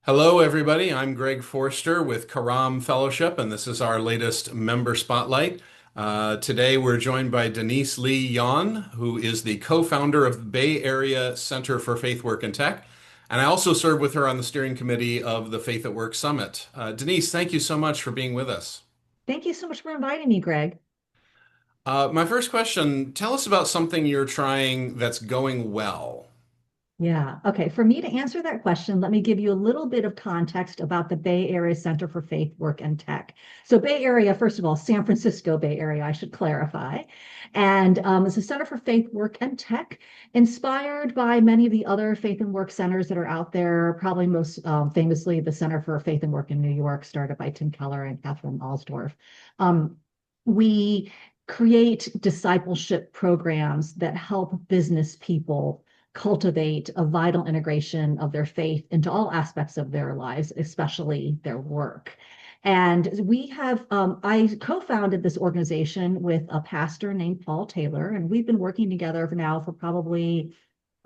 Hello, everybody. I'm Greg Forster with Karam Fellowship, and this is our latest member spotlight. Today, we're joined by Denise Lee Yohn, who is the co-founder of the Bay Area Center for Faith Work and Tech. And I also serve with her on the steering committee of the Faith at Work Summit. Denise, thank you so much for being with us. Thank you so much for inviting me, Greg. My first question, tell us about something you're trying that's going well. Yeah. Okay. For me to answer that question, let me give you a little bit of context about the Bay Area Center for Faith, Work, and Tech. So, Bay Area, first of all, San Francisco Bay Area, I should clarify. And it's a Center for Faith, Work, and Tech, inspired by many of the other faith and work centers that are out there, probably most famously the Center for Faith and Work in New York, started by Tim Keller and Catherine Alsdorf. Um, we create discipleship programs that help business people cultivate a vital integration of their faith into all aspects of their lives, especially their work. And I co founded this organization with a pastor named Paul Taylor, and we've been working together for probably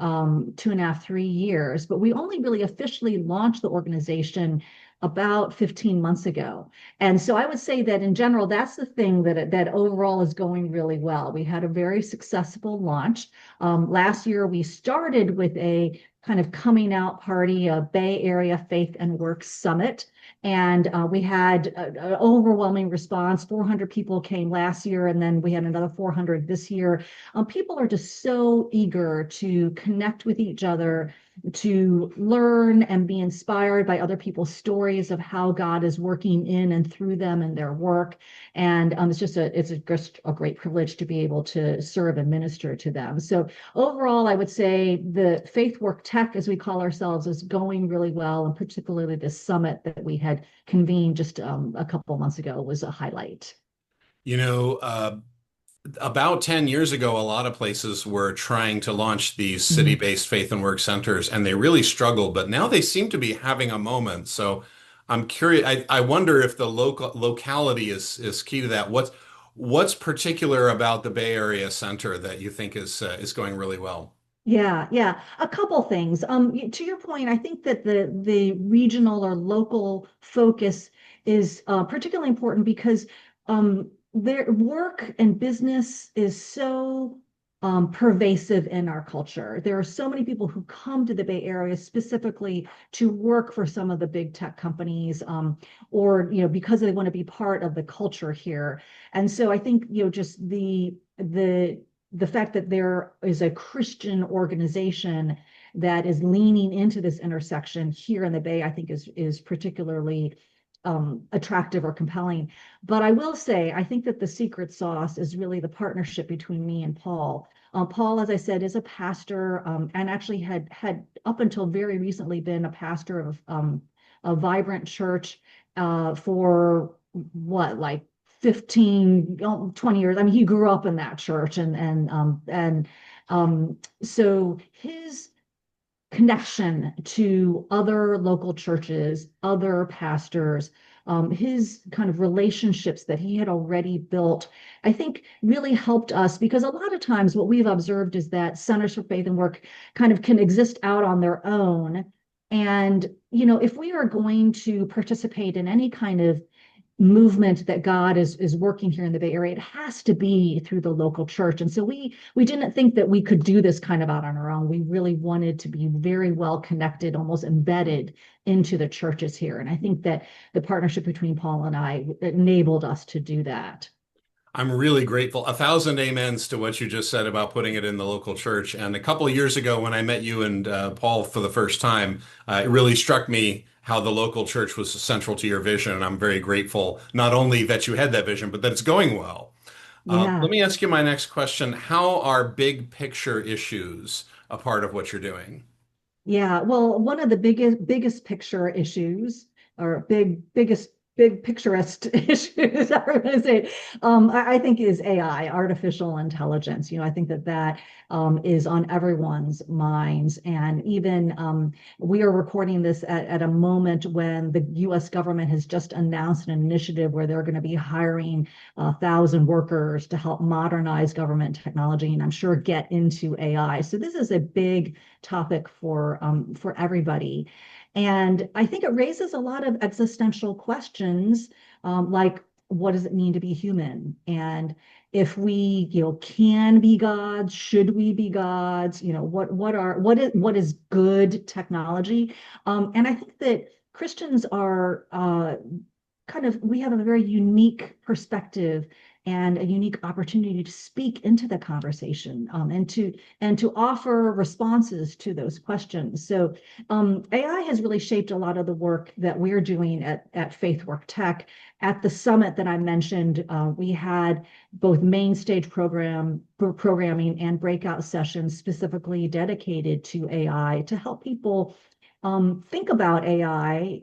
2.5, 3 years, but we only really officially launched the organization about 15 months ago. And so I would say that in general, that's the thing that overall is going really well. We had a very successful launch. Last year, we started with a kind of coming out party, a Bay Area Faith and Work Summit. And we had an overwhelming response. 400 people came last year, and then we had another 400 this year. People are just so eager to connect with each other, to learn and be inspired by other people's stories of how God is working in and through them and their work. And just a great privilege to be able to serve and minister to them. So overall, I would say the Faith Work Tech, as we call ourselves, is going really well, and particularly this summit that we had convened just a couple of months ago was a highlight. You know, about 10 years ago, a lot of places were trying to launch these Mhm. city-based faith and work centers, and they really struggled, but now they seem to be having a moment. So I'm curious, I wonder if the locality is key to that. What's particular about the Bay Area Center that you think is going really well? Yeah, yeah. A couple things. To your point, I think that the regional or local focus is particularly important because their work and business is so pervasive in our culture. There are so many people who come to the Bay Area specifically to work for some of the big tech companies, or because they want to be part of the culture here. And so I think just the fact that there is a Christian organization that is leaning into this intersection here in the Bay, I think is particularly attractive or compelling. But I will say, I think that the secret sauce is really the partnership between me and Paul. Paul, as I said, is a pastor, and actually had up until very recently been a pastor of a vibrant church for what, like 15, 20 years. I mean, he grew up in that church, and so his connection to other local churches, other pastors, his kind of relationships that he had already built, I think really helped us, because a lot of times what we've observed is that centers for faith and work kind of can exist out on their own. And, if we are going to participate in any kind of movement that God is working here in the Bay Area, it has to be through the local church. And so we didn't think that we could do this kind of out on our own. We really wanted to be very well connected, almost embedded into the churches here. And I think that the partnership between Paul and I enabled us to do that. I'm really grateful. A thousand amens to what you just said about putting it in the local church. And a couple of years ago, when I met you and Paul for the first time, it really struck me how the local church was central to your vision. And I'm very grateful not only that you had that vision, but that it's going well. Let Yeah. me ask you my next question. How are big picture issues a part of what you're doing? Yeah, well, one of the biggest picture issues, or big picturist issues, I was going to say, I think is AI, artificial intelligence. I think that is on everyone's minds, and even we are recording this at a moment when the U.S. government has just announced an initiative where they're going to be hiring 1,000 workers to help modernize government technology, and I'm sure get into AI. So this is a big topic for everybody. And I think it raises a lot of existential questions, like what does it mean to be human? And if we, can be gods, should we be gods? What is good technology? And I think that Christians are we have a very unique perspective and a unique opportunity to speak into the conversation, and to offer responses to those questions. So AI has really shaped a lot of the work that we're doing at FaithWork Tech. At the summit that I mentioned, we had both main stage programming and breakout sessions specifically dedicated to AI to help people think about AI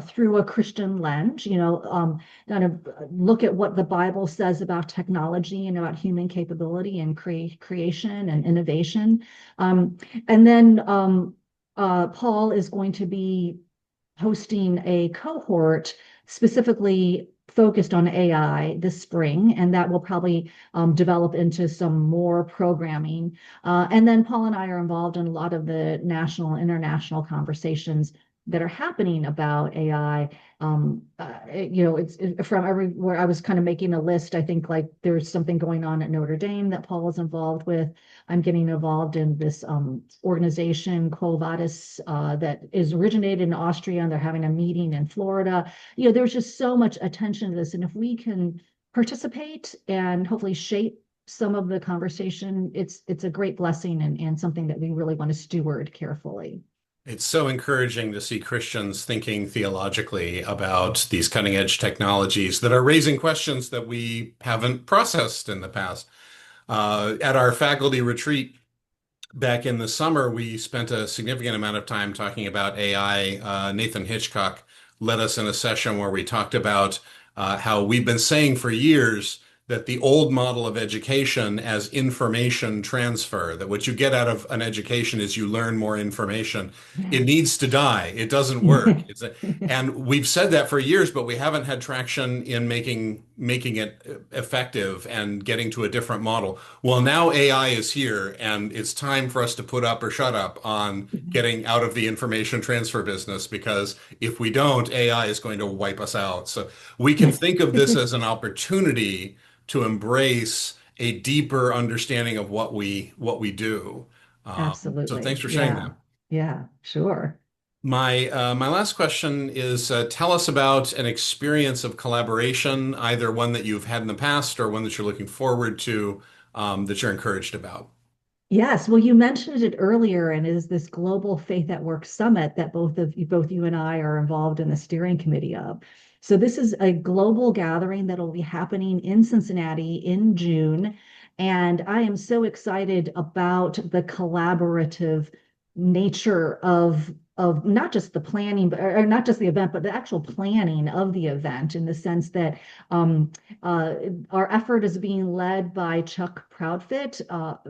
through a Christian lens, kind of look at what the Bible says about technology and about human capability and creation and innovation. And then Paul is going to be hosting a cohort specifically focused on AI this spring, and that will probably develop into some more programming. And then Paul and I are involved in a lot of the national and international conversations that are happening about AI. It's from everywhere. I was kind of making a list. I think like there's something going on at Notre Dame that Paul is involved with. I'm getting involved in this organization, Quo Vadis, that is originated in Austria, and they're having a meeting in Florida. There's just so much attention to this. And if we can participate and hopefully shape some of the conversation, it's a great blessing and something that we really want to steward carefully. It's so encouraging to see Christians thinking theologically about these cutting edge technologies that are raising questions that we haven't processed in the past. At our faculty retreat back in the summer, we spent a significant amount of time talking about AI. Nathan Hitchcock led us in a session where we talked about how we've been saying for years that the old model of education as information transfer, that what you get out of an education is you learn more information. It needs to die. It doesn't work. And we've said that for years, but we haven't had traction in making it effective and getting to a different model. Well, now AI is here, and it's time for us to put up or shut up on getting out of the information transfer business, because if we don't, AI is going to wipe us out. So we can think of this as an opportunity to embrace a deeper understanding of what we do. So thanks Absolutely. for sharing Yeah. that. Yeah, sure. My last question is, tell us about an experience of collaboration, either one that you've had in the past or one that you're looking forward to, that you're encouraged about. Yes, well, you mentioned it earlier, and it is this Global Faith at Work Summit that both you and I are involved in the steering committee of. So this is a global gathering that will be happening in Cincinnati in June, and I am so excited about the collaborative nature of not just the planning, but or not just the event, but the actual planning of the event, in the sense that uh, our effort is being led by Chuck Proudfit,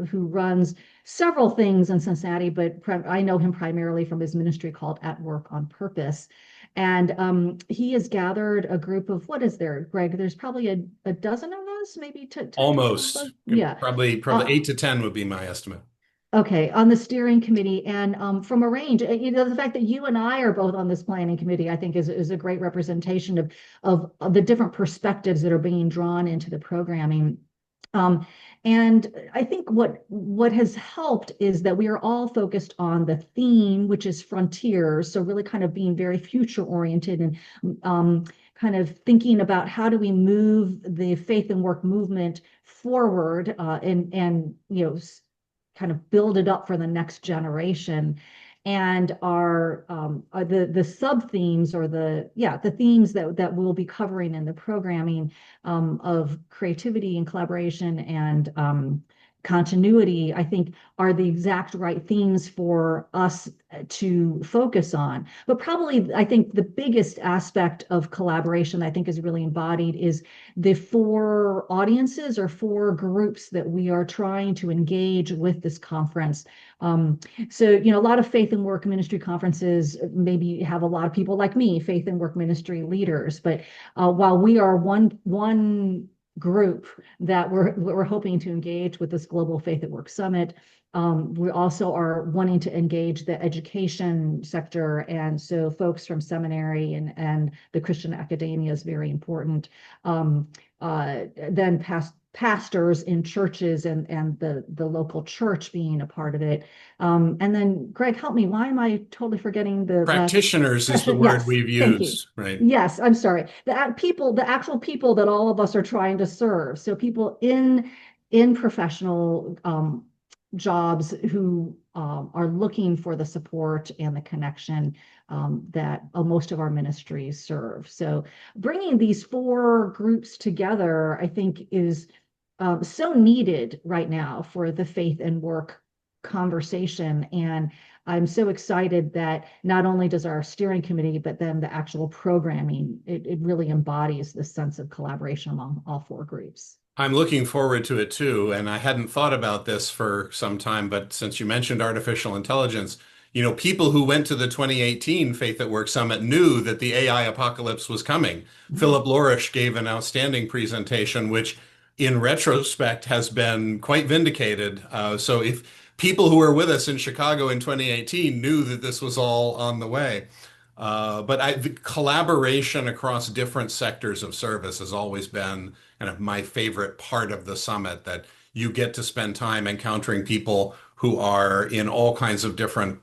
who runs several things in Cincinnati, but I know him primarily from his ministry called At Work on Purpose. And he has gathered a group of, what is there, Greg? There's probably a dozen of us, maybe 10 to 12 of us. Almost. Yeah. Probably Uh, 8 to 10 would be my estimate. Okay, on the steering committee, and from a range, the fact that you and I are both on this planning committee, I think is a great representation of the different perspectives that are being drawn into the programming. Um, and I think what has helped is that we are all focused on the theme, which is frontiers. So really kind of being very future oriented and kind of thinking about how do we move the faith and work movement forward, and kind of build it up for the next generation. And are the sub themes, or the themes that we'll be covering in the programming, of creativity and collaboration and continuity, I think are the exact right themes for us to focus on. But probably, I think the biggest aspect of collaboration I think is really embodied is the four audiences or four groups that we are trying to engage with this conference. So, a lot of faith and work ministry conferences maybe have a lot of people like me, faith and work ministry leaders. But while we are one group that we're hoping to engage with this Global Faith at Work Summit. We also are wanting to engage the education sector, and so folks from seminary and the Christian academia is very important. Then pastors in churches and the local church being a part of it. And then, Greg, help me. Why am I totally forgetting the last Practitioners is the question? word Yes, we've thank you. used, right? Yes, I'm sorry. People, the actual people that all of us are trying to serve. So people in professional jobs who are looking for the support and the connection that most of our ministries serve. So bringing these four groups together, I think, is so needed right now for the faith and work conversation. And I'm so excited that not only does our steering committee, but then the actual programming, it really embodies this sense of collaboration among all four groups. I'm looking forward to it too, and I hadn't thought about this for some time, but since you mentioned artificial intelligence, people who went to the 2018 Faith at Work Summit knew that the AI apocalypse was coming. Mhm. Philip Lorish gave an outstanding presentation, which in retrospect has been quite vindicated. So if people who were with us in Chicago in 2018 knew that this was all on the way. The collaboration across different sectors of service has always been kind of my favorite part of the summit, that you get to spend time encountering people who are in all kinds of different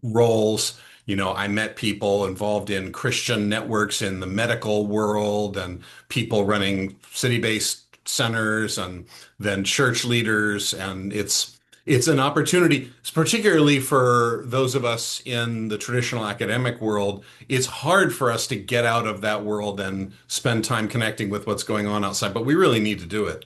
roles. I met people involved in Christian networks in the medical world and people running city-based centers and then church leaders. And it's an opportunity, particularly for those of us in the traditional academic world. It's hard for us to get out of that world and spend time connecting with what's going on outside, but we really need to do it.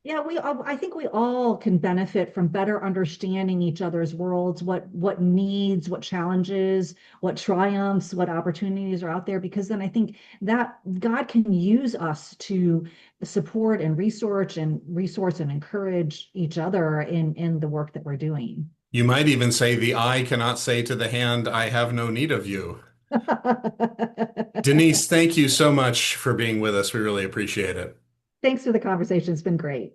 Yeah, I think we all can benefit from better understanding each other's worlds, what needs, what challenges, what triumphs, what opportunities are out there, because then I think that God can use us to support and resource and encourage each other in the work that we're doing. You might even say the eye cannot say to the hand, I have no need of you. Denise, thank you so much for being with us. We really appreciate it. Thanks for the conversation. It's been great.